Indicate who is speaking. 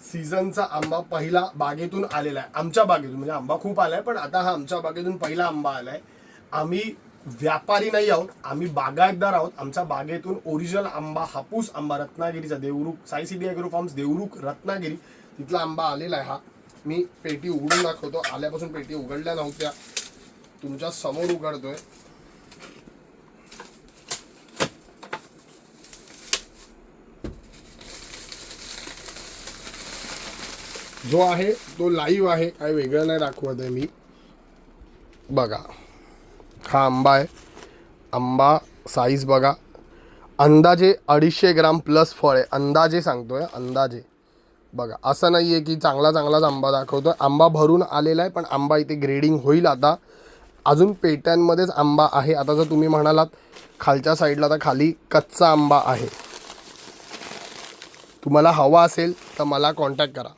Speaker 1: सीझनचा आंबा पहिला बागेतून आलेला आहे, आमच्या बागेतून. म्हणजे आंबा खूप आलाय पण आता हा आमच्या बागेतून पहिला आंबा आलाय. आम्ही व्यापारी नाही आहोत, आम्ही बागायतदार आहोत. आमच्या बागेतून ओरिजिनल आंबा, हापूस आंबा रत्नागिरीचा, Devrukh, Sai city agro farms Devrukh Ratnagiri, तिथला आंबा आलेला आहे. हा मी पेटी उघडून दाखवतो. आल्यापासून पेटी उघडल्या नव्हत्या, तुमच्या समोर उघडतोय. जो आहे तो लाईव्ह आहे, काय वेगळं नाही दाखवत आहे मी. बघा हा आंबा आहे. आंबा साईज बघा, अंदाजे 250 ग्राम प्लस फळ आहे, अंदाजे सांगतोय, अंदाजे. बघा असं नाही आहे की चांगलाच आंबा दाखवतोय. आंबा भरून आलेला आहे, पण आंबा इथे ग्रेडिंग होईल आता. अजून पेट्यांमध्येच आंबा आहे. आता जर तुम्ही म्हणालात खालच्या साईडला, तर खाली कच्चा आंबा आहे. तुम्हाला हवा असेल तर मला कॉन्टॅक्ट करा.